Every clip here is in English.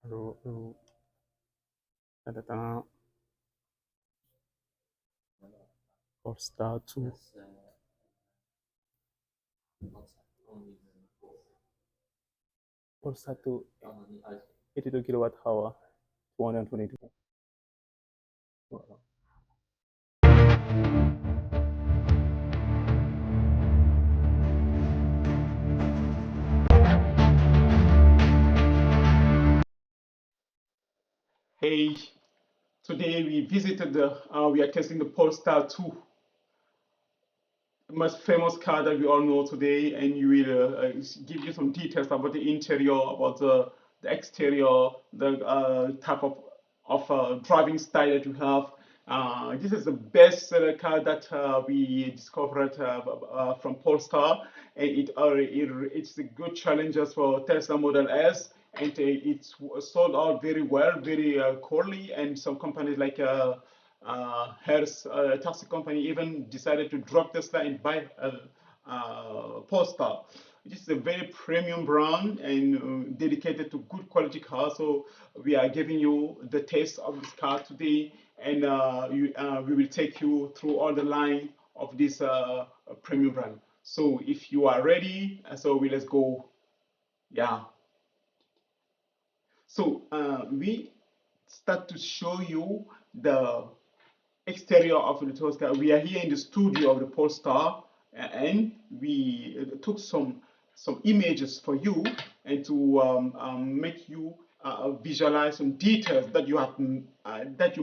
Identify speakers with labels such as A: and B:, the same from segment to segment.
A: Ada Polestar 2, Polestar 2, 82 kilowatt hour, 222. Hey, today we are testing the Polestar 2, the most famous car that we all know today, and we will give you some details about the interior, about the exterior, the type of driving style that you have. This is the best car that we discovered from Polestar, and it's a good challenges for Tesla Model S, and it's sold out very well, very quickly, and some companies like Harris taxi company even decided to drop Tesla and buy Polestar. This is a very premium brand and dedicated to good quality cars. So we are giving you the taste of this car today, and we will take you through all the line of this premium brand. So if you are ready, let's go. Yeah. So we start to show you the exterior of the Polestar. We are here in the studio of the Polestar, and we took some images for you and to make you visualize some details that you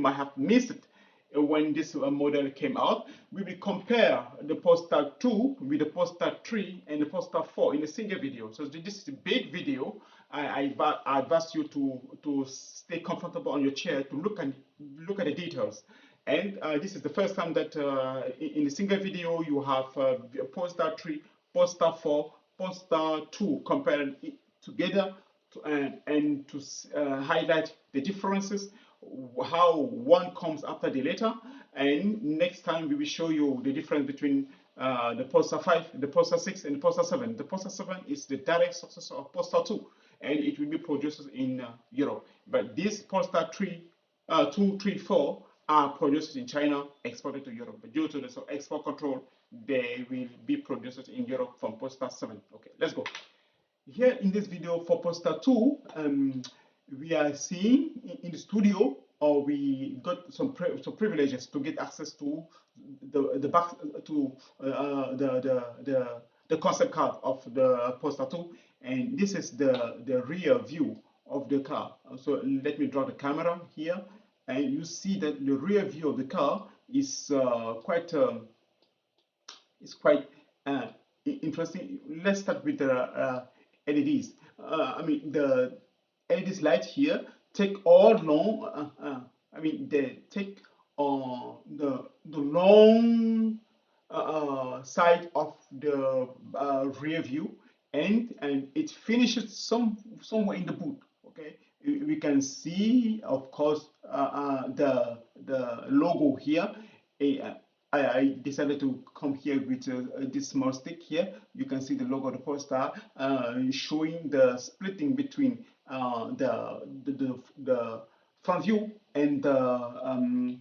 A: might have missed when this model came out. We will compare the Polestar 2 with the Polestar 3 and the Polestar 4 in a single video. So this is a big video. I advise you to stay comfortable on your chair to look at the details. And this is the first time that in a single video you have Polestar 3, Polestar 4, Polestar 2 compared together and to highlight the differences, how one comes after the later. And next time we will show you the difference between the Polestar 5, the Polestar 6, and the Polestar 7. The Polestar 7 is the direct successor of Polestar 2, and it will be produced in Europe. But this Polestar 3, 2, 3, 4 are produced in China, exported to Europe. But due to the export control, they will be produced in Europe from Polestar 7. Okay, let's go. Here in this video for Polestar 2, we are seeing in the studio, or we got some privileges to get access to the back to the concept car of the Polestar 2, and this is the rear view of the car. So let me draw the camera here, and you see that the rear view of the car is quite interesting. Let's start with the LEDs. I mean, the LEDs light here take all long. They take the long side of the rear view, and it finishes somewhere in the boot. Okay, we can see, of course, the logo here. I decided to come here with this small stick here. You can see the logo of the Polestar showing the splitting between the front view and the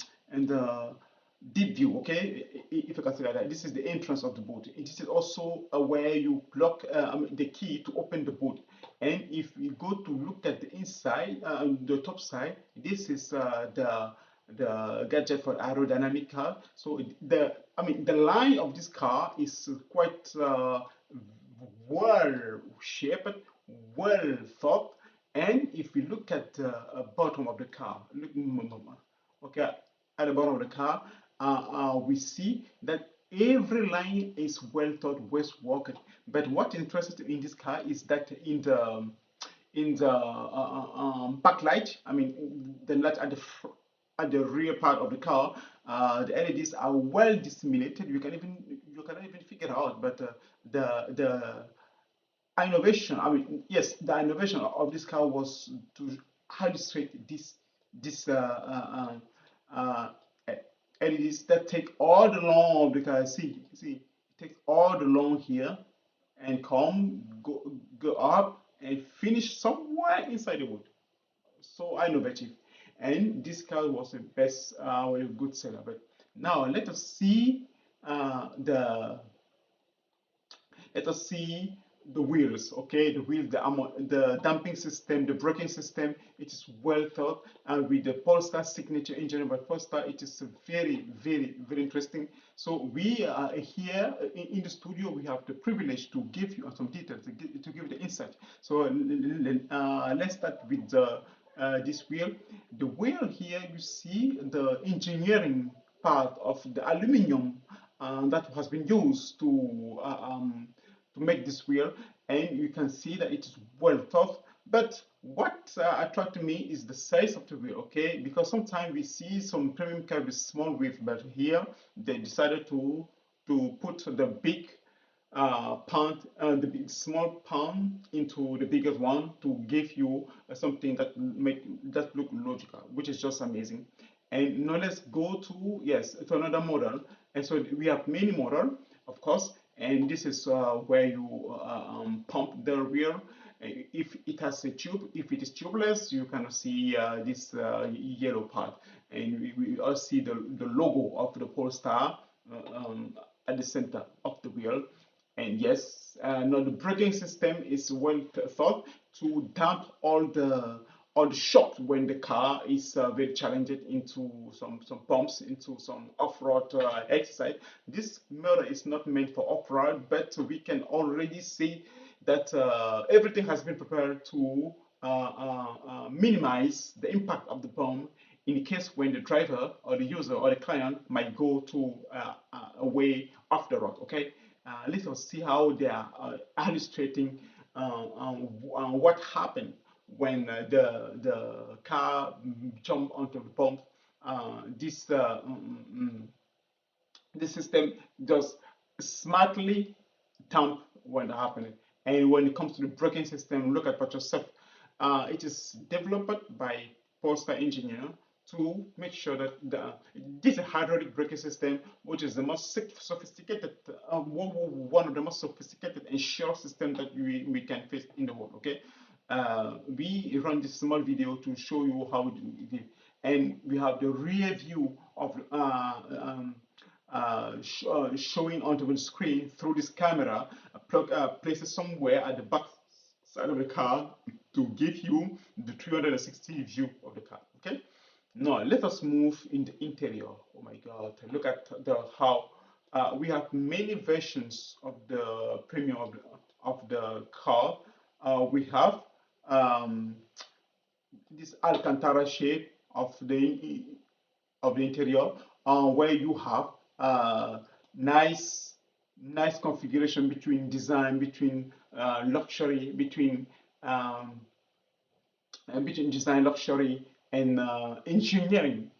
A: deep view. Okay, if you can see like that, this is the entrance of the boot. This is also where you block the key to open the boot. And if we go to look at the inside, the top side, this is the gadget for aerodynamic car. So the line of this car is quite well shaped, well thought. And if we look at the bottom of the car, okay, at the bottom of the car, we see that every line is well thought, well worked. But what interests in this car is that in the backlight, I mean the light at the rear part of the car, the LEDs are well disseminated. You cannot even figure it out. But the innovation, yes, the innovation of this car was to illustrate this LEDs that take all the long of the car. See, it takes all the long here and go up and finish somewhere inside the wood. so innovative, and this car was the best, a good seller. But now the let us see the wheels. Okay, the wheels, the damping system, the braking system. It is well thought, and with the Polestar signature engine by Polestar, it is very, very, very interesting. So we are here in the studio. We have the privilege to give you some details, to give you the insight. So let's start with this wheel. The wheel here, you see the engineering part of the aluminum that has been used to make this wheel, and you can see that it is well thought. But what attracted me is the size of the wheel, okay? Because sometimes we see some premium car with small wheels, but here they decided to put the big the big, small pound into the biggest one to give you something that look logical, which is just amazing. And now let's go to, yes, to another model. And so we have many model, of course, and this is where you pump the rear. If it has a tube, if it is tubeless, you can see this yellow part, and we all see the logo of the Polestar at the center of the wheel. And yes, now the braking system is well thought to damp all the shock when the car is very challenged into some bumps, into some off-road exercise. This model is not meant for off-road, but we can already see that everything has been prepared to minimize the impact of the bump in case when the driver or the user or the client might go to a way off the road. Okay, let us see how they are illustrating what happened when the car jumped onto the bump. This the system just smartly tamp when it happening. And when it comes to the braking system, look at what yourself. It is developed by Polestar engineer to make sure that this hydraulic braking system, which is the most sophisticated, one of the most sophisticated and sure system that we can face in the world. Okay, we run this small video to show you how it is, and we have the rear view of showing onto the screen through this camera, places somewhere at the back side of the car to give you the 360 view of the car. Okay. Now let us move in the interior. Oh my God! Look at the how we have many versions of the premium of the car. We have um, this Alcantara shape of the interior, where you have nice nice configuration between design, between luxury, between design, luxury, and engineering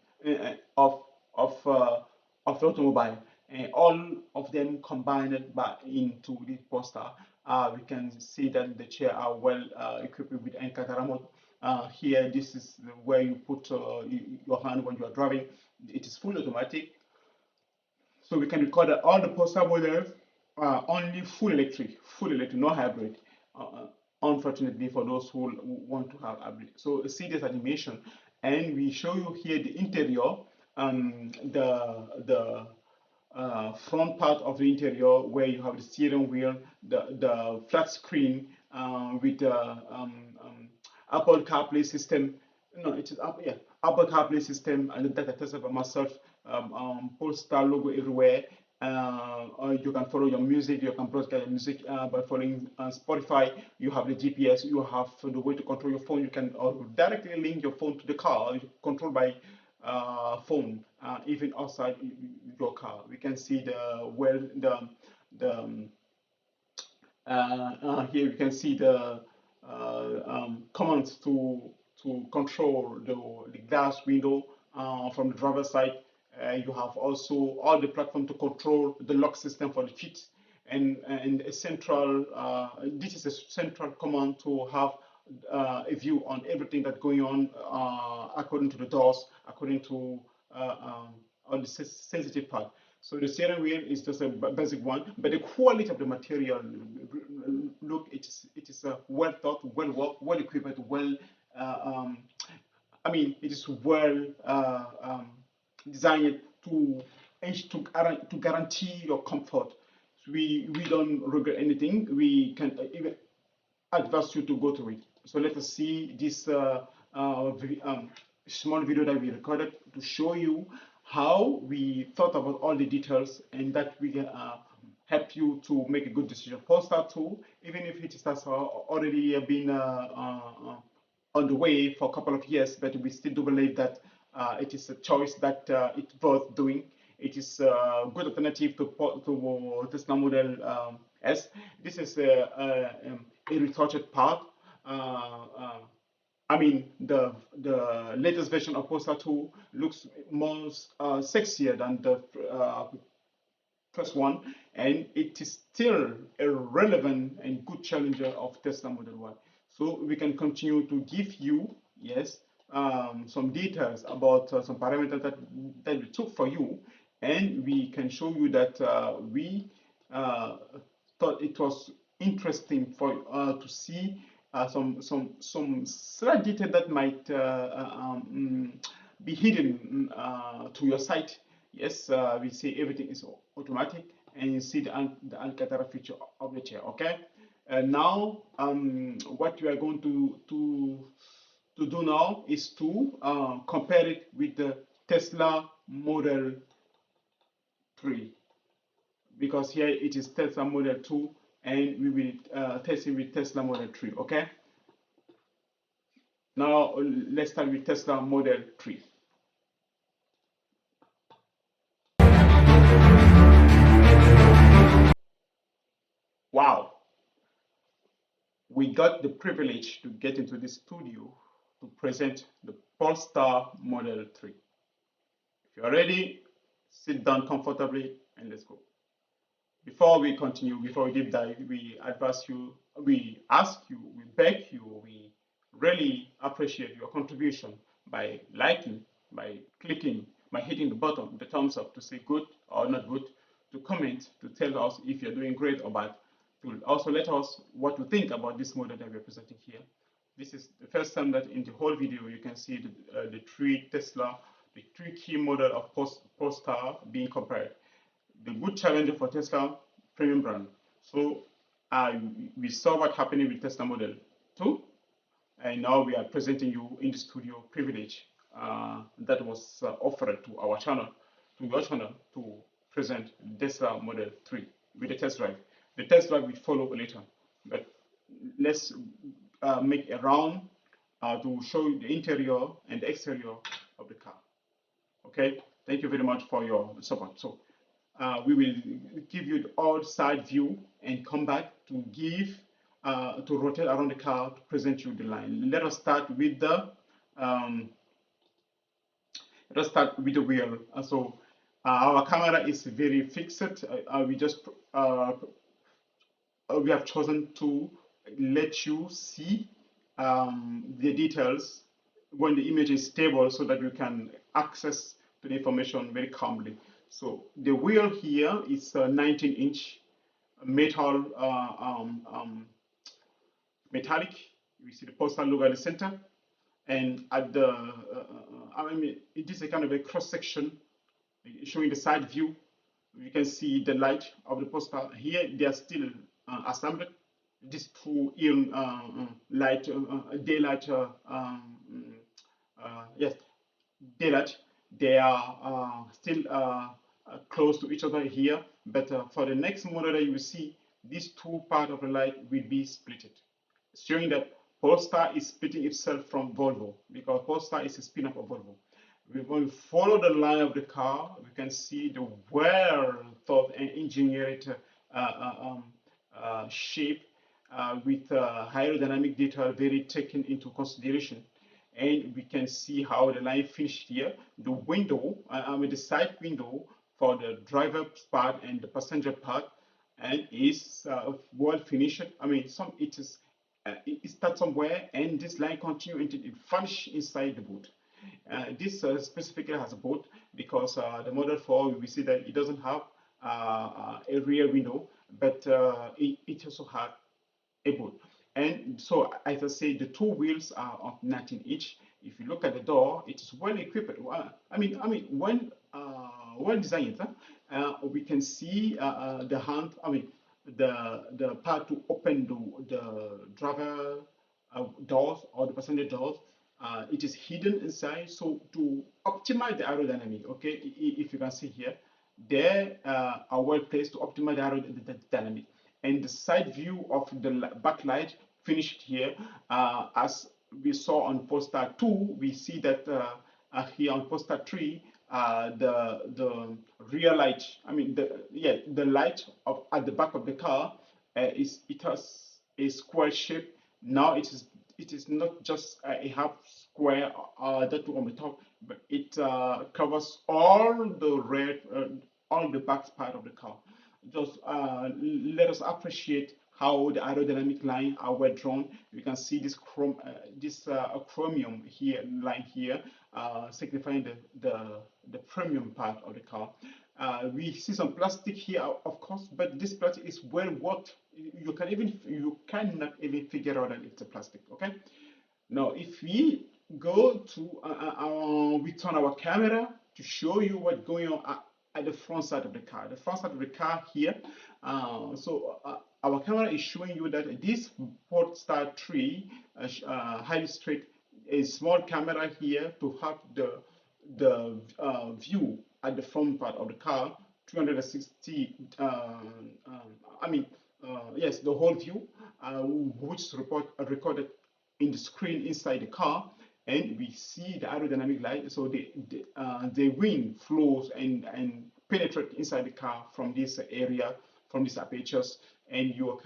A: of of uh, of the automobile, and all of them combined by into the Polestar. We can see that the chair are well equipped with Encata remote. Here, this is where you put your hand when you are driving. It is fully automatic, so we can record that all the Polestar models are only full electric, no hybrid. Unfortunately, for those who want to have hybrid. So see this animation, and we show you here the interior, the front part of the interior where you have the steering wheel, the flat screen with the Apple CarPlay system. No, it is yeah, Apple CarPlay system, and that I tested by myself. Polestar logo everywhere. Or you can follow your music. You can broadcast your music by following Spotify. You have the GPS. You have the way to control your phone. You can directly link your phone to the car. You control by phone, even outside your car. We can see the here you can see the commands to control the glass window from the driver's side. You have also all the platform to control the lock system for the feet, and a central. This is a central command to have a view on everything that's going on according to the doors, according to all the sensitive part. So the steering wheel is just a basic one, but the quality of the material, look, it is well thought, well worked, well equipped, well uh, um, I mean, it is well designed to guarantee your comfort. So we don't regret anything. We can even advise you to go through it. So let us see this small video that we recorded to show you how we thought about all the details and that we can help you to make a good decision. Polestar 2, even if it has already been on the way for a couple of years, but we still do believe that it is a choice that it's worth doing. It is a good alternative to Tesla Model S. This is a retouched part. I mean, the latest version of Polestar 2 looks more sexier than the first one, and it is still a relevant and good challenger of Tesla Model Y. So we can continue to give you, yes, some details about some parameters that we took for you, and we can show you that we thought it was interesting for to see some slight detail that might be hidden to your site. Yes, we say everything is automatic, and you see the Alcantara feature of the chair. Okay, now what we are going to do now is to compare it with the Tesla Model 3, because here it is Tesla Model 2 and we will test it with Tesla Model 3. Okay, now let's start with Tesla Model 3. Wow, we got the privilege to get into this studio to present the Polestar Model 3. If you're ready, sit down comfortably and let's go. Before we continue, before we deep dive, we advise you, we ask you, we beg you, we really appreciate your contribution by liking, by clicking, by hitting the button, the thumbs up to say good or not good, to comment, to tell us if you're doing great or bad, to also let us what you think about this model that we're presenting here. This is the first time that in the whole video you can see the three key model of Polestar being compared. The good challenger for Tesla premium brand. So we saw what happened with Tesla Model 2, and now we are presenting you in the studio privilege that was offered to our channel, to your channel, to present Tesla Model 3 with the test drive. The test drive will follow later, but let's make a round to show you the interior and the exterior of the car. Okay, thank you very much for your support. So we will give you the outside view and come back to give to rotate around the car to present you the line. Let us start with the wheel. So our camera is very fixed. We have chosen to let you see the details when the image is stable, so that you can access the information very calmly. So the wheel here is a 19-inch metal metallic. You see the Polestar logo at the center, and at the I mean, it is a kind of a cross section showing the side view. You can see the light of the Polestar. Here they are still assembled. These two light daylight yes, daylight. They are still close to each other here, but for the next model that you will see, these two parts of the light will be split, showing that Polestar is splitting itself from Volvo, because Polestar is a spin-off of Volvo. When we follow the line of the car, we can see the well thought and engineered shape with aerodynamic detail very taken into consideration. And we can see how the line finished here. The window, the side window for the driver part and the passenger part, and is well finished. I mean, it starts somewhere, and this line continues until it finishes inside the boot. This specifically has a boot, because the Model 4, we see that it doesn't have a rear window, but it also has a boot. And so, as I say, the two wheels are of 19 each. If you look at the door, it is well equipped. Well designed. We can see the hand. The part to open the driver doors or the passenger doors. It is hidden inside. So to optimize the aerodynamic, okay, if you can see here, they are well placed to optimize the aerodynamic. And the side view of the backlight finished here, as we saw on Polestar 2. We see that here on Polestar 3, the rear light, the light at the back of the car, it has a square shape. Now it is not just a half square that on the top, but it covers all the back part of the car. Just let us appreciate how the aerodynamic line are well drawn. You can see this chromium here line here, signifying the premium part of the car. We see some plastic here, of course, but this plastic is well worked. You cannot even figure out that it's a plastic. Okay. Now, if we go to we turn our camera to show you what's going on at the front side of the car. The front side of the car here. Our camera is showing you that this Polestar 3 highly straight, a small camera here to have the view at the front part of the car, 360. Yes, the whole view, which is recorded in the screen inside the car, and we see the aerodynamic light. So the wind flows and penetrate inside the car from this area, from these apertures, and you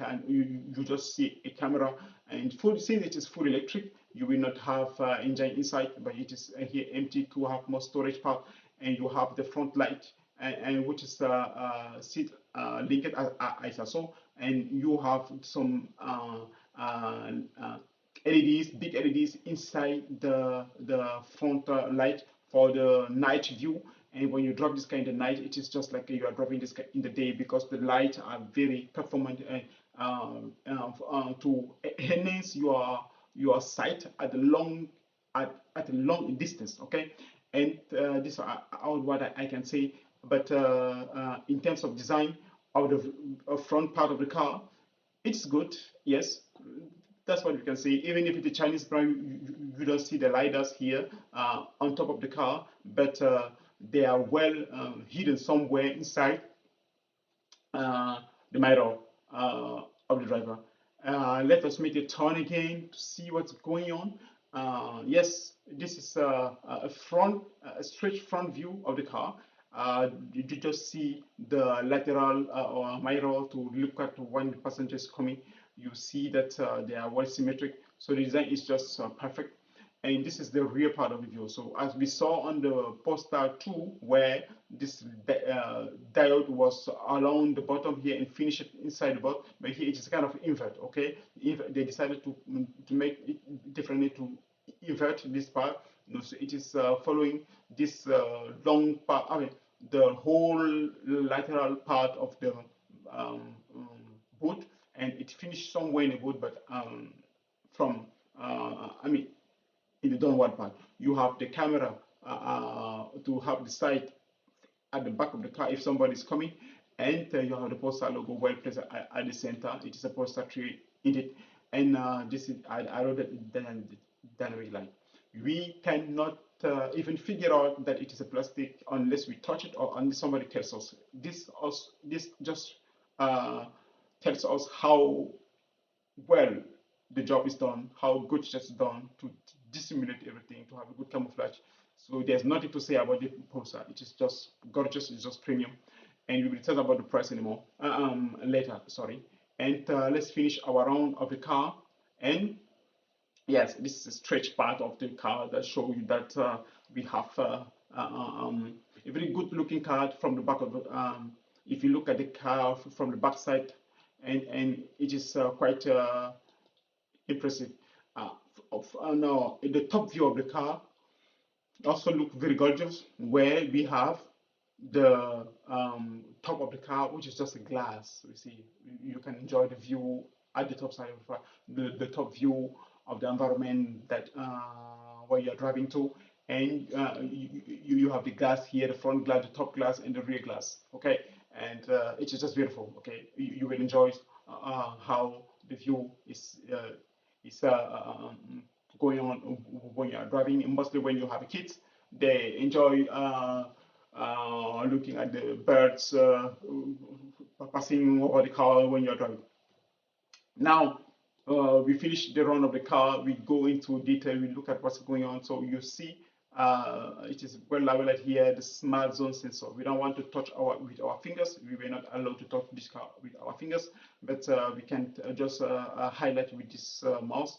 A: just see a camera. And since it is full electric, you will not have engine inside, but it is here empty to have more storage part, and you have the front light, and which is seat linked as I saw, and you have some LEDs, big LEDs inside the front light for the night view. And when you drop this car in the night, it is just like you are dropping this car in the day, because the lights are very performant to enhance your sight at a long distance. Okay, and this is what I can say. But in terms of design of the front part of the car, it's good. Yes, that's what we can say. Even if it's a Chinese brand, you don't see the lidars here on top of the car, but they are well hidden somewhere inside the mirror of the driver. Let us make a turn again to see what's going on. Yes, this is a straight front view of the car. You just see the lateral or mirror to look at when the passenger is coming. You see that they are well symmetric. So the design is just perfect. And this is the rear part of the view. So as we saw on the Polestar 2, where this diode was along the bottom here and finish it inside the bottom, but here it is kind of invert. Okay, they decided to make it differently, to invert this part. So it is following this long part. The whole lateral part of the boot, and it finished somewhere in the boot, but from in the downward part, you have the camera to have the sight at the back of the car if somebody is coming, and you have the Polestar logo well placed at the center. It is a Polestar 3 in it, and this is I wrote that dynamic light. We cannot even figure out that it is a plastic unless we touch it or unless somebody tells us. This just tells us how well the job is done, how good it's done to dissimulate everything, to have a good camouflage. So there's nothing to say about the Polestar. It is just gorgeous. It's just premium, and we will tell about the price anymore later. Sorry. And let's finish our round of the car. And yes, this is a stretch part of the car that show you that we have a very good looking car from the back of the. If you look at the car from the back side, and it is quite impressive. Now, in the top view of the car also look very gorgeous, where we have the top of the car, which is just a glass. You see, you can enjoy the view at the top side of the car, the top view of the environment that where you're driving to, and you have the glass here, the front glass, the top glass, and the rear glass. Okay, and it is just beautiful. Okay, you will enjoy how the view is going on when you're driving, and mostly when you have kids. They enjoy looking at the birds passing over the car when you're driving. Now, we finish the run of the car, we go into detail, we look at what's going on. So you see, it is well labeled here, the smart zone sensor. We don't want to touch with our fingers. We were not allowed to touch this car with our fingers, but we can just highlight with this mouse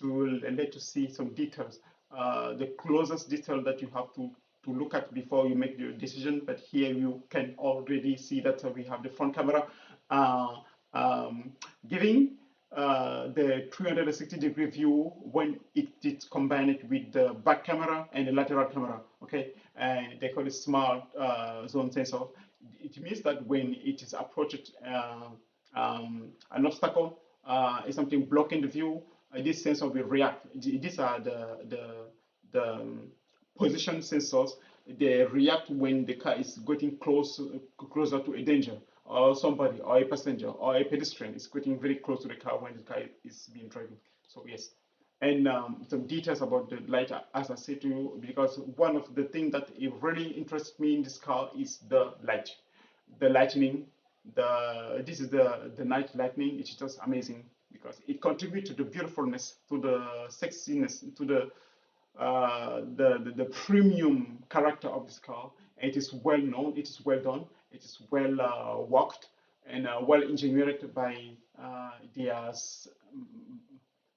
A: to let you see some details. The closest detail that you have to look at before you make the decision. But here you can already see that we have the front camera uh, um, giving the 360-degree view when it is combined with the back camera and the lateral camera. Okay, and they call it smart zone sensor. It means that when it is approached an obstacle, is something blocking the view, this sensor will react. These are the position sensors. They react when the car is getting closer to a danger, or somebody, or a passenger, or a pedestrian is getting very close to the car when the car is being driven. So yes, and some details about the light, as I said to you, because one of the things that it really interests me in this car is the light, the lightning. This is the night lightning. It's just amazing because it contributes to the beautifulness, to the sexiness, to the premium character of this car. It is well known, it is well done, it is well worked, and well engineered by their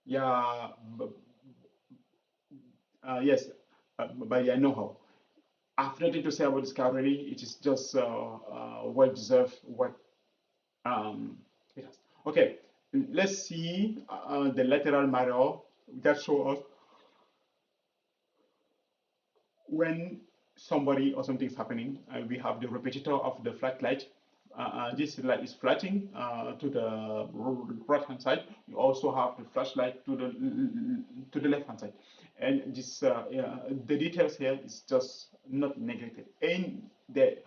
A: yeah, yes, by their know-how. I have nothing to say about this car really. It is just well deserved what it has. Okay, let's see the lateral mirror that show us when somebody or something is happening. We have the repetitor of the flat light. This light is flashing to the right hand side. You also have the flashlight to the left hand side, and this the details here is just not neglected, and the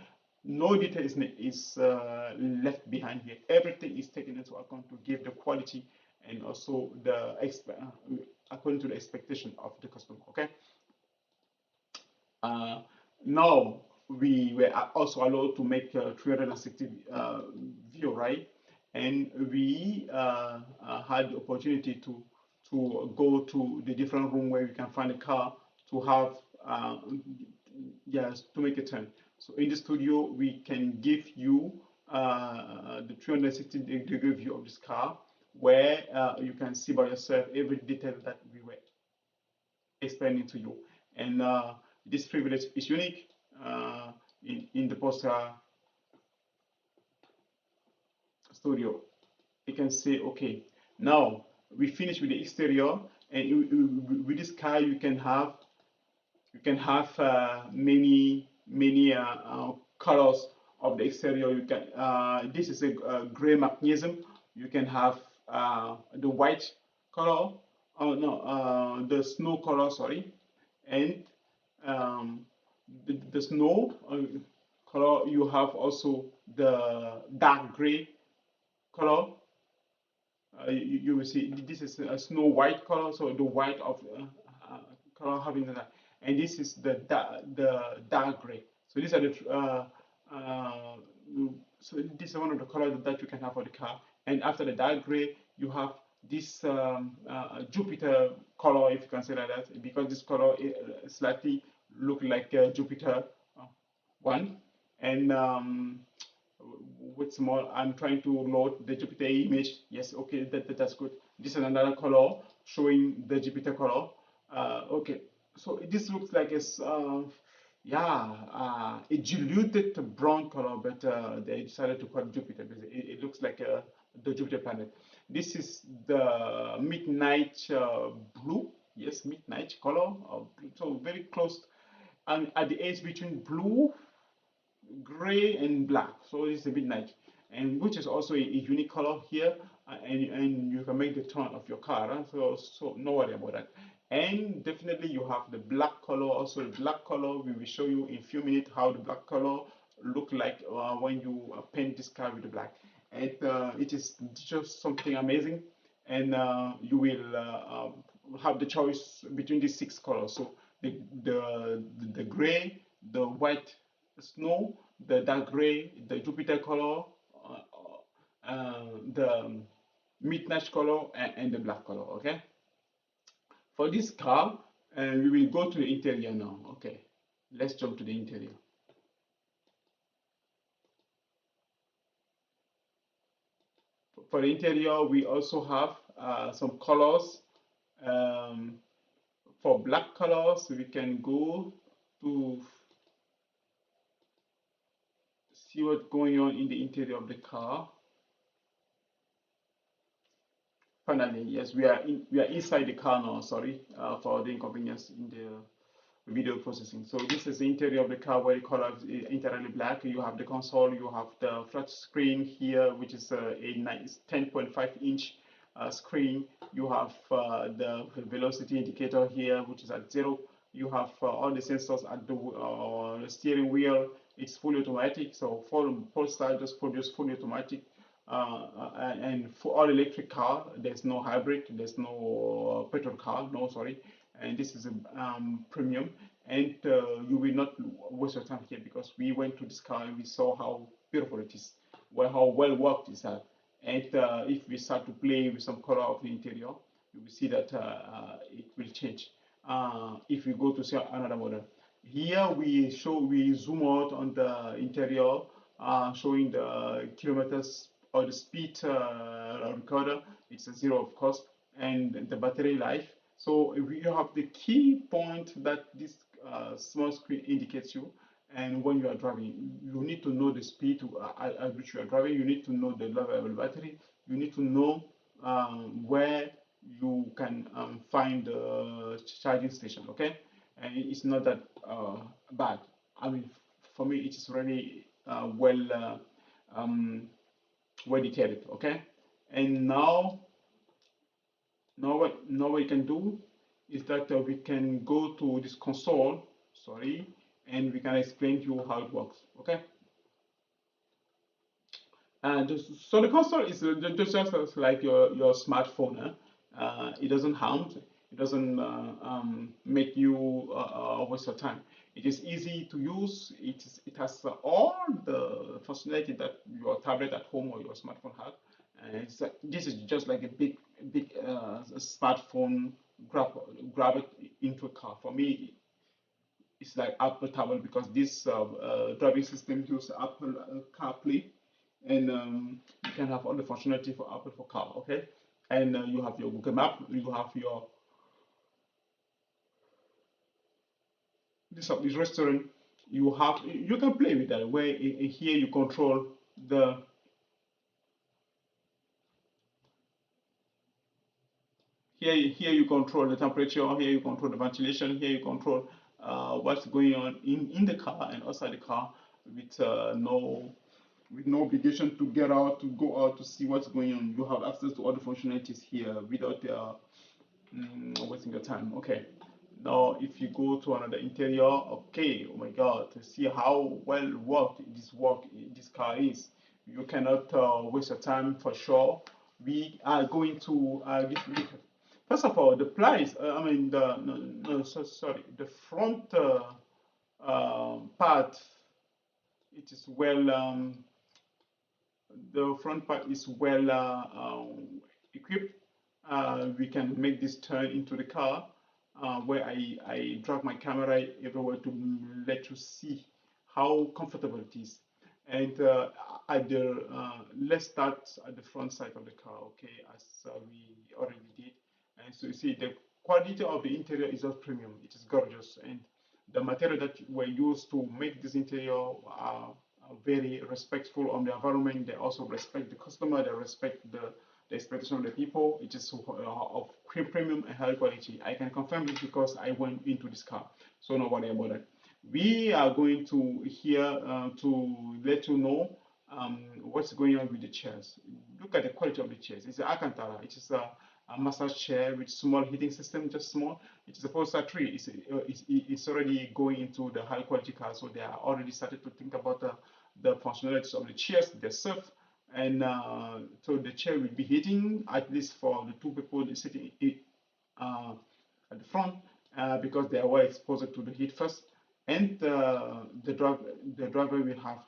A: no detail is left behind here. Everything is taken into account to give the quality and also the according to the expectation of the customer. Okay. Uh, Now we were also allowed to make a 360 view, right? And we had the opportunity to go to the different room where we can find a car to have yes, to make a turn. So in the studio, we can give you the 360-degree view of this car, where you can see by yourself every detail that we were explaining to you. And this privilege is unique in the Polestar studio. You can say, okay, now we finish with the exterior, and with this car you can have many colors of the exterior. You can this is a gray magnesium. You can have the white color. Oh no, the snow color. Sorry, and um, the snow color. You have also the dark gray color. You will see this is a snow white color, so the white of color having that, and this is the dark gray. So these are the uh, so this is one of the colors that you can have for the car. And after the dark gray, you have this Jupiter color, if you can say like that, because this color slightly look like Jupiter one, and what's more, I'm trying to load the Jupiter image. Yes, okay, that's good. This is another color showing the Jupiter color. Okay, so this looks like yeah, a diluted brown color, but they decided to call it Jupiter because it looks like the Jupiter planet. This is the midnight blue. Yes, midnight color, so very close, and at the edge between blue, gray and black, so it's a midnight, and which is also a unique color here, and you can make the tone of your car, huh? So no worry about that. And definitely you have the black color. Also the black color, we will show you in few minutes how the black color look like when you paint this car with the black. And it is just something amazing. And you will have the choice between these six colors. So the the gray, the white snow, the dark gray, the Jupiter color, the midnight color, and the black color. Okay. For this car, we will go to the interior now. Okay, let's jump to the interior. For the interior, we also have some colors. Um, for black colors, we can go to see what's going on in the interior of the car. Finally, yes, we are inside the car now. Sorry for the inconvenience in the video processing. So this is the interior of the car where the color is entirely black. You have the console, you have the flat screen here, which is a nice 10.5-inch screen. You have the velocity indicator here, which is at 0. You have all the sensors at the steering wheel. It's fully automatic, so for Polestar just produce fully automatic. And for all electric car, there's no hybrid, there's no petrol car, no, sorry. And this is a premium, and you will not waste your time here because we went to this car and we saw how beautiful it is, well, how well worked it is. And if we start to play with some color of the interior, you will see that it will change. If we go to see another model, here we zoom out on the interior, showing the kilometers or the speed recorder. It's a 0, of course, and the battery life. So we have the key point that this small screen indicates you. And when you are driving, you need to know the speed at which you are driving. You need to know the level of the battery. You need to know where you can find the charging station. Okay, and it's not that bad. I mean, for me, it is really um, well detailed. Okay, and now what we can do is that we can go to this console, sorry, and we can explain to you how it works. Okay, and so the console is just as like your smartphone. It doesn't harm, it doesn't make you waste your time. It is easy to use. It has all the functionality that your tablet at home or your smartphone has. And this is just like a big smartphone. grab Grab it into a car. For me, it's like Apple tablet because this driving system uses Apple CarPlay, and you can have all the functionality for Apple for car. Okay, and you have your Google Map. You have your this restaurant. You can play with that. Where here you control the here you control the temperature, here you control the ventilation, here you control what's going on in the car and outside the car with no obligation to get out to go out to see what's going on. You have access to all the functionalities here without wasting your time. Okay. Now, if you go to another interior, okay, oh my God, to see how well worked this car is. You cannot waste your time for sure. We are going to give first of all the price. I mean the no, no so, sorry the front part. It is well. The front part is well equipped. We can make this turn into the car where I drag my camera everywhere to let you see how comfortable it is. And let's start at the front side of the car, okay, as we already did. And so you see the quality of the interior is just premium. It is gorgeous, and the material that were used to make this interior are very respectful on the environment. They also respect the customer. They respect the expectation of the people. It is of premium and high quality. I can confirm this because I went into this car, so no worry about that. We are going to here to let you know what's going on with the chairs. Look at the quality of the chairs. It's Alcantara. It is a massage chair with small heating system, just small. It is a Polestar 3. It's already going into the high quality car, so they are already started to think about the functionalities of the chairs themselves. And so the chair will be heating at least for the two people sitting uh, at the front, because they are well exposed to the heat first. And the driver will have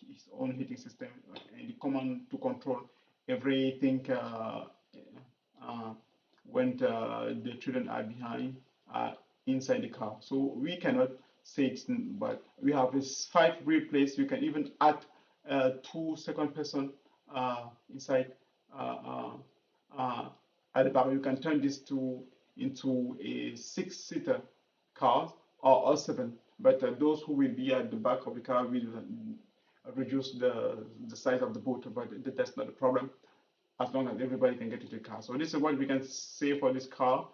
A: his own heating system and the command to control everything uh, when the children are behind, inside the car. So we cannot say it's, but we have this 5 wheel place. You can even add two second person inside uh, uh, at the back. You can turn this to into a 6-seater car, or 7. But those who will be at the back of the car will reduce the size of the boot. But that's not a problem as long as everybody can get to the car. So this is what we can say for this car,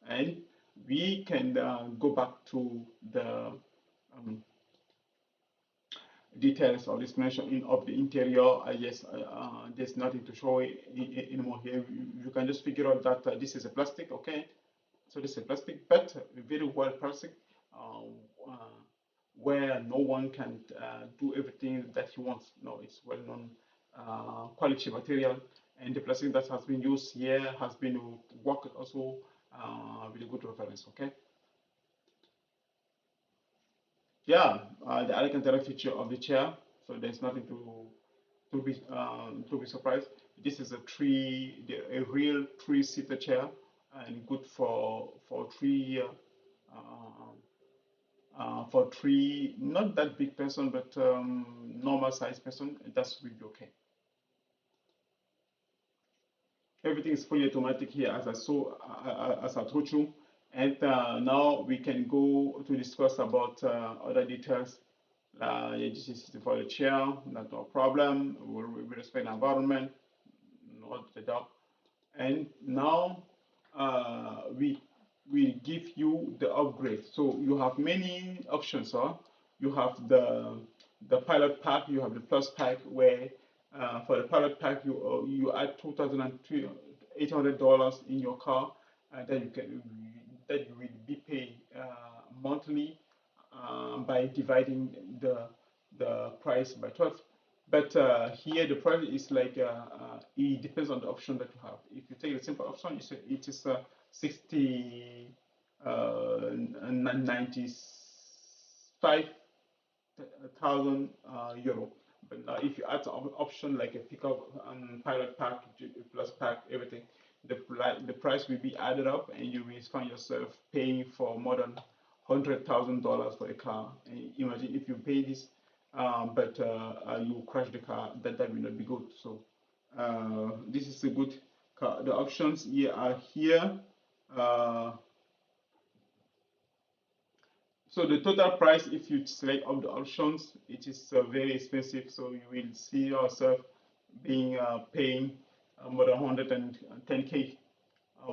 A: and we can go back to the um, details of explanation of the interior. Yes, there's nothing to show anymore here. You can just figure out that this is a plastic, okay? So this is a plastic, but very well plastic, uh, uh, where no one can do everything that he wants. No, it's well-known quality material, and the plastic that has been used here has been worked also with a good reference. Okay. Yeah, the Alcantara feature of the chair. So there's nothing to be surprised. This is a real 3-seater chair, and good for three, not that big person, but normal size person. That will be okay. Everything is fully automatic here, as I told you. And now we can go to discuss about other details. Yeah, this is for the chair, not no problem. We respect the environment, not the doubt. And now we will give you the upgrade. So you have many options, huh? You have the pilot pack, you have the plus pack, where for the pilot pack you add $2,800 in your car, that you will be paying monthly by dividing the price by 12. But here the price is like it depends on the option that you have. If you take the simple option, it is 60 €95,000. But now if you add an option like a pickup pilot pack plus pack everything, the price will be added up, and you will find yourself paying for more than $100,000 for a car. And imagine if you pay this, but you crash the car, that will not be good. So this is a good car. The options here are here. Uh, so the total price, if you select all the options, it is very expensive. So you will see yourself being paying more than 110K,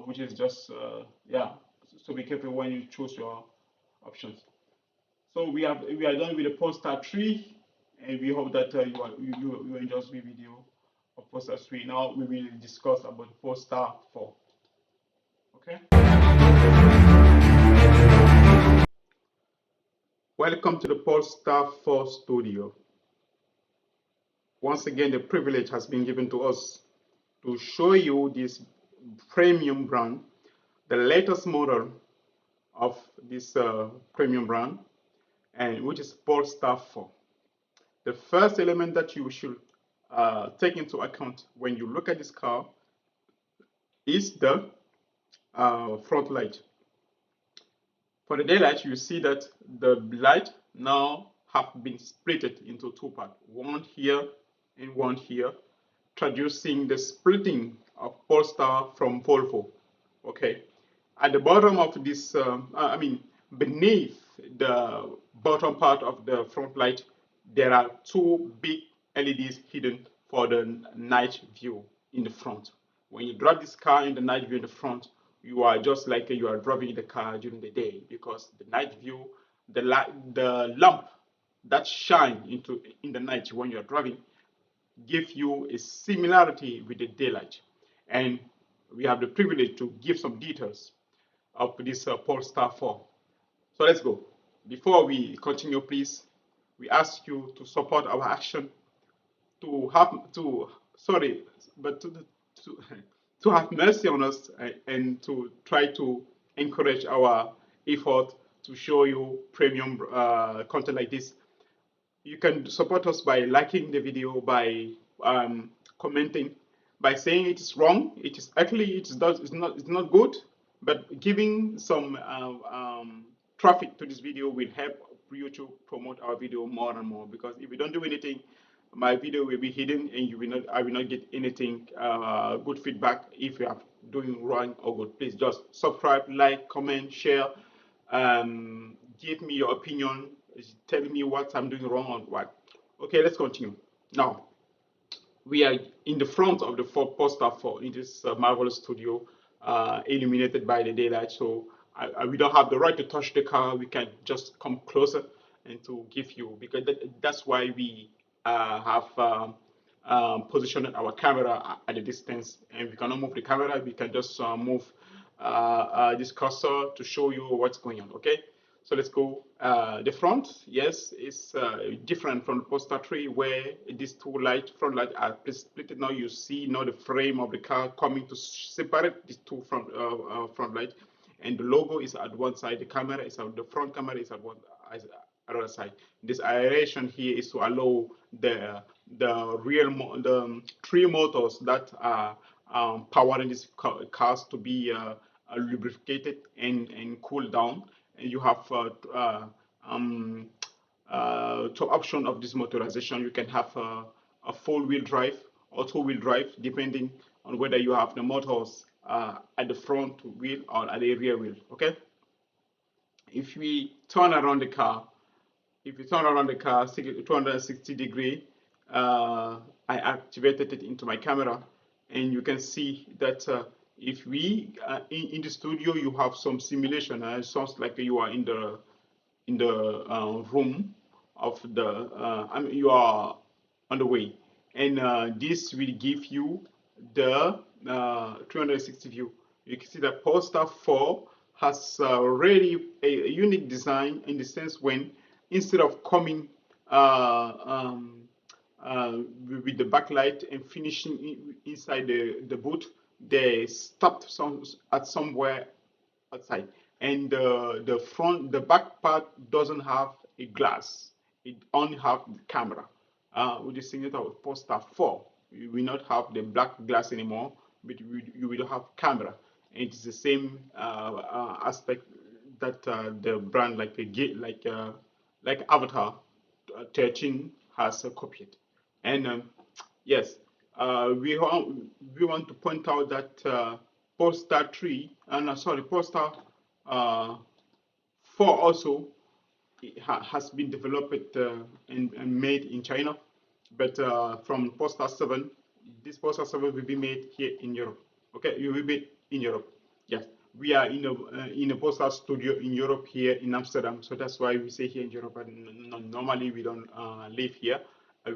A: which is just yeah. So be careful when you choose your options. So we are done with the Polestar 3, and we hope that you enjoy the video of Polestar 3. Now we will discuss about Polestar 4. Okay. Welcome to the Polestar 4 studio. Once again, the privilege has been given to us to show you this premium brand, the latest model of this premium brand, and which is Polestar 4. The first element that you should take into account when you look at this car is the front light. For the daylight, you see that the light now have been split into 2 parts, one here and one here, traducing the splitting of Polestar from Volvo. Okay, at the bottom of this, beneath the bottom part of the front light, there are 2 big LEDs hidden for the night view in the front. When you drive this car in the night view in the front, you are just like you are driving the car during the day, because the night view, the lamp that shine in the night when you are driving, give you a similarity with the daylight. And we have the privilege to give some details of this Polestar 4. So let's go. Before we continue, please, we ask you to support our action, to have to sorry, but to, to have mercy on us, and to try to encourage our effort to show you premium content like this. You can support us by liking the video, by commenting, by saying it is wrong. It is actually it's not good, but giving some traffic to this video will help YouTube promote our video more and more. Because if you don't do anything, my video will be hidden, and you will not. I will not get anything good feedback if you are doing wrong or good. Please just subscribe, like, comment, share. Give me your opinion, tell me what I'm doing wrong or what. Okay, let's continue. Now, we are in the front of the Polestar 4 in this marvelous studio, illuminated by the daylight. So we don't have the right to touch the car. We can just come closer and to give you, because that's why we have positioned our camera at a distance, and we cannot move the camera. We can just move this cursor to show you what's going on. Okay, so let's go. The front, yes, is different from the Polestar 3, where these two front light are split. Now you see now the frame of the car coming to separate these two front light, and the logo is at one side. The camera is at the front camera is at one other side. This aeration here is to allow the the three motors that are powering these cars to be lubricated and cooled down. And you have two option of this motorization. You can have a four-wheel drive or two-wheel drive, depending on whether you have the motors at the front wheel or at the rear wheel. Okay. If we turn around the car, 260 degree, I activated it into my camera, and you can see that if we in the studio, you have some simulation. It sounds like you are in the room of the I mean, you are on the way, and this will give you the 360 view. You can see that Polestar 4 has really a unique design, in the sense when, instead of coming with the backlight and finishing inside the boot, they stopped at somewhere outside, and the back part doesn't have a glass. It only have the camera. With the signature of Polestar 4, you will not have the black glass anymore, but you will have camera. And it's the same aspect that the brand like Avatar 13 has copied. And yes, we want to point out that Polestar 3, sorry, Polestar 4 also has been developed and made in China, but from Polestar 7, this Polestar 7 will be made here in Europe. Okay, it will be made in Europe. Yes, we are in a Polestar studio in Europe, here in Amsterdam, so that's why we say here in Europe. And normally we don't live here.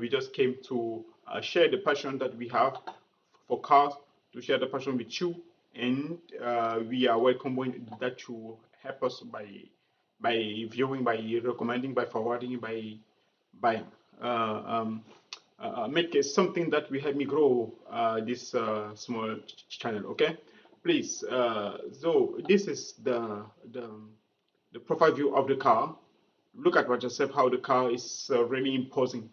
A: We just came to share the passion that we have for cars, to share the passion with you, and we are welcoming that you help us by viewing, by recommending, by forwarding, by make it something that will help me grow this small channel. Okay, please. So this is the profile view of the car. Look at what yourself, how the car is really imposing.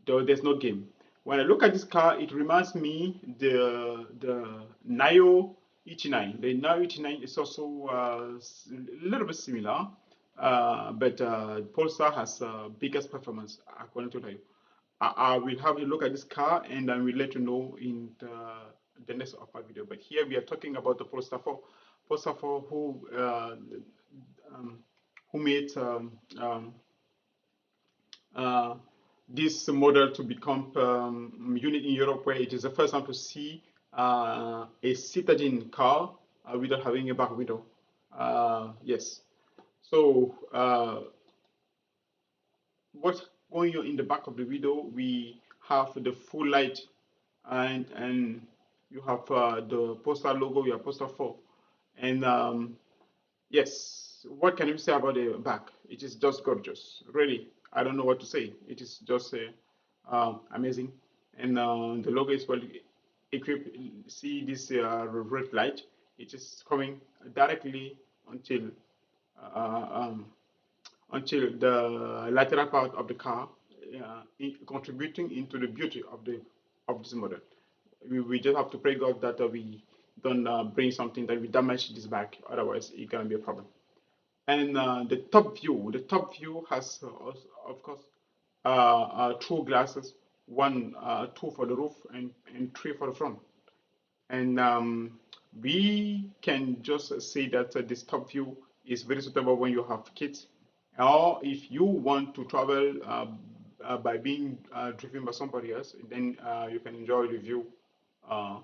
A: Though there's no game. When I look at this car, it reminds me the Nio ET9. The Nio ET9 is also a little bit similar, but Polestar has biggest performance according to Nio. I will have a look at this car, and I will let you know in the next of our video. But here we are talking about the Polestar 4. Polestar 4 who made this model to become unique in Europe, where it is the first time to see a citadine car without having a back window. Yes. So what's going on in the back of the video? We have the full light and You have the Polestar logo, your Polestar 4. And yes, what can you say about the back? It is just gorgeous. Really, I don't know what to say. It is just amazing. And the logo is well equipped. See this red light? It is coming directly until uh, um, the lateral part of the car, contributing into the beauty of this model. We just have to pray God that we don't bring something that will damage this back. Otherwise, it's gonna be a problem. And the top view has, of course, two glasses, one, two for the roof, and three for the front. And we can just say that this top view is very suitable when you have kids, or if you want to travel by being driven by somebody else, then you can enjoy the view uh,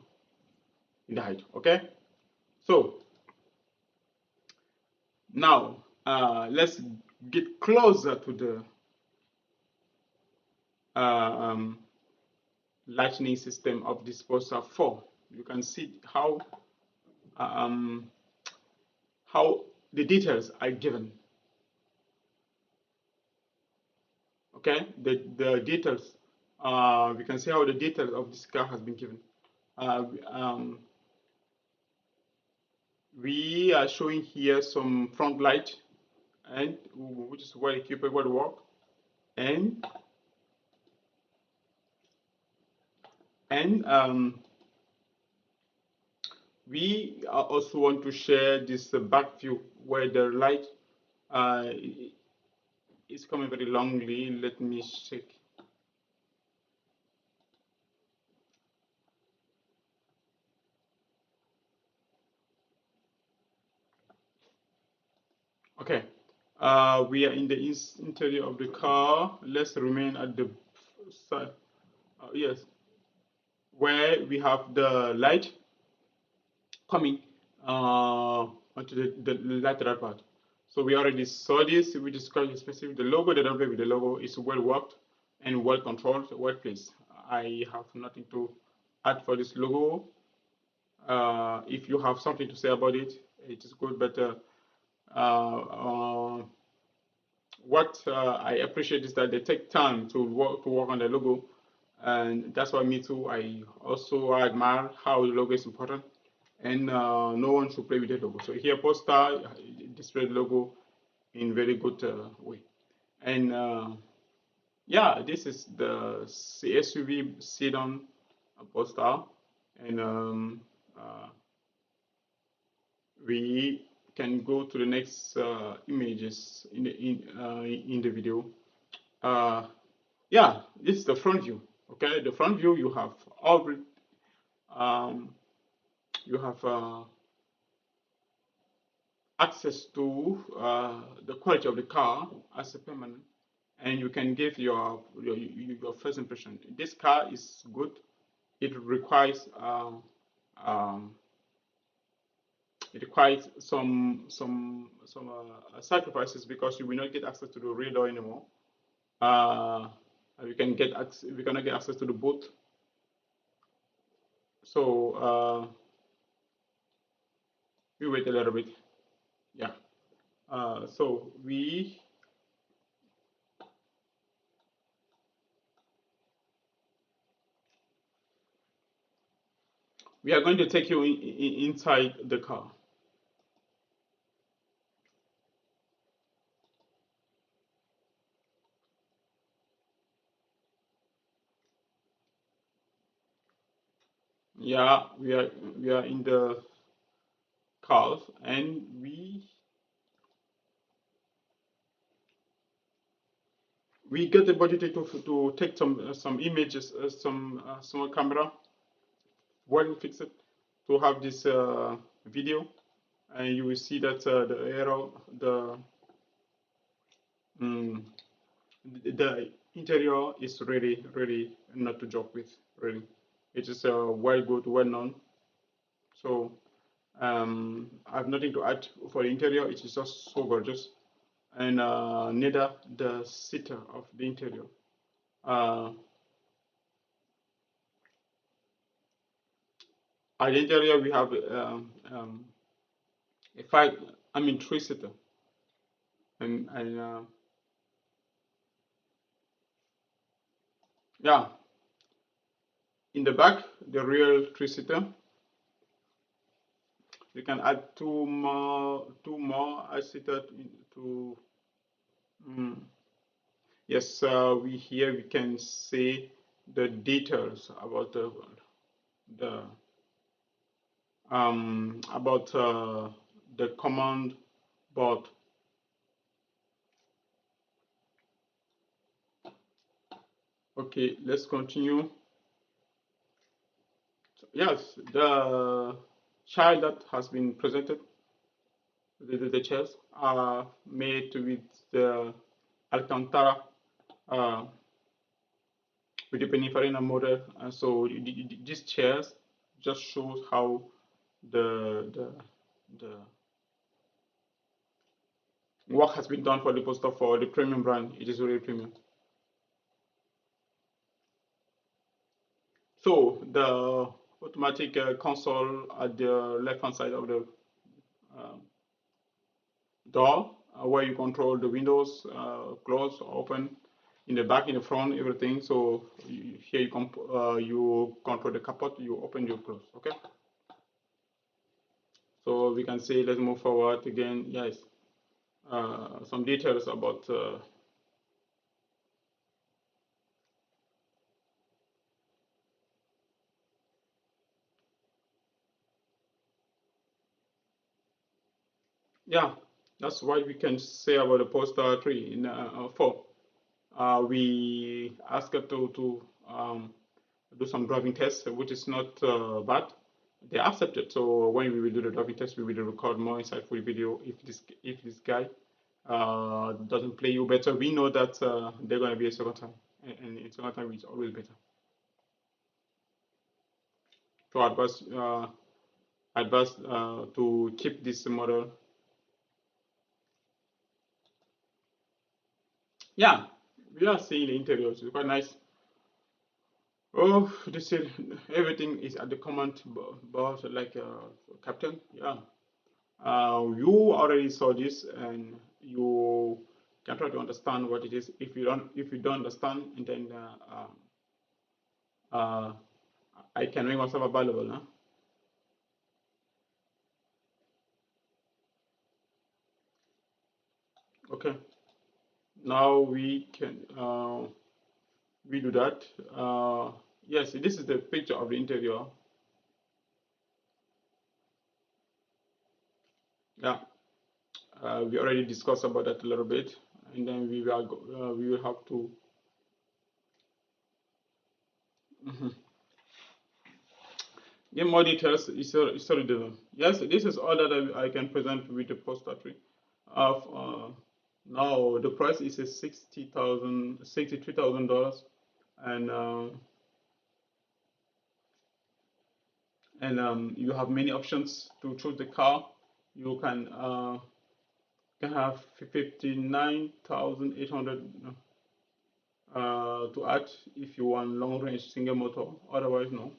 A: in the height. Okay, so now let's get closer to the uh, um, lightning system of this Polestar 4. You can see um, how the details are given. Okay, the details. We can see how the details of this car has been given. Uh, um, we are showing here some front light, and which is well equipped, well work, and and we also want to share this back view where the light uh, is coming very longly. Let me check. Okay, we are in the interior of the car. Let's remain at the side. Yes, where we have the light coming onto the lateral part. So we already saw this. We discussed specific. The logo, the W with the logo is well worked and well controlled, well placed. I have nothing to add for this logo. If you have something to say about it, it is good. But what I appreciate is that they take time to work on the logo, and that's why me too. I also admire how the logo is important, and no one should play with the logo. So here, Polestar display the logo in very good way, and yeah, this is the SUV sedan Polestar, and we can go to the next images in the video. Yeah, this is the front view. Okay, the front view you have all um, you have access to the quality of the car as a permanent, and you can give your first impression. This car is good. It requires um, it requires some sacrifices because you will not get access to the rear door anymore. Uh, we cannot get access to the boot. So we wait a little bit. Yeah. So we are going to take you inside the car. Yeah, we are in the car, and we get the opportunity to take some images, some camera, well fixed to have this video, and you will see that the arrow, mm, the interior is really not to joke with. Really, it is well good, well known. So I have nothing to add for the interior. It is just so gorgeous, and neither the seater of the interior. Uh, At the interior, we have a five, I mean, three-seater, and yeah, in the back, the real three-seater. You can add two more seater to. Mm, yes, we here we can see the details about the about the command board. Okay, let's continue. Yes, the child that has been presented, the chairs are made with the Alcantara uh, with the Pininfarina model, and so these chairs just shows how the work has been done for the Polestar for the premium brand. It is really premium. So the automatic console at the left hand side of the um, door, where you control the windows, close, open, in the back, in the front, everything. So here you control the kaput, you open, you close. Okay. So we can say, let's move forward again. Yes, some details about. Yeah, that's what we can say about the Polestar 3 in 4. We asked it to do some driving tests, which is not bad. They accepted. So when we will do the driving test, we will record more insightful video. If this guy doesn't play you better, we know that they're gonna be a second time, and a second time is always better. So advise to keep this model. Yeah, we are seeing the interiors. It's quite nice. Oh, this is everything is at the command board, like captain. Yeah, you already saw this, and you can try to understand what it is. If you don't understand, and then uh, I can make myself available. Huh? Okay. Now we do that. Yes, this is the picture of the interior. Yeah, we already discussed about that a little bit, and then we will have to. Mhm. Give more details. It's already done. Yes, this is all that I can present with the Polestar 3. Of now the price is a $63,000, and you have many options to choose the car. You can have 59,800 to add if you want long range single motor. Otherwise, no.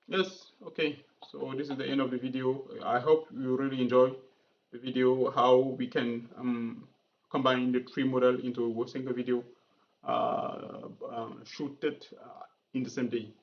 A: Yes, okay. So this is the end of the video. I hope you really enjoy the video, how we can combine the three model into a single video, shoot it in the same day.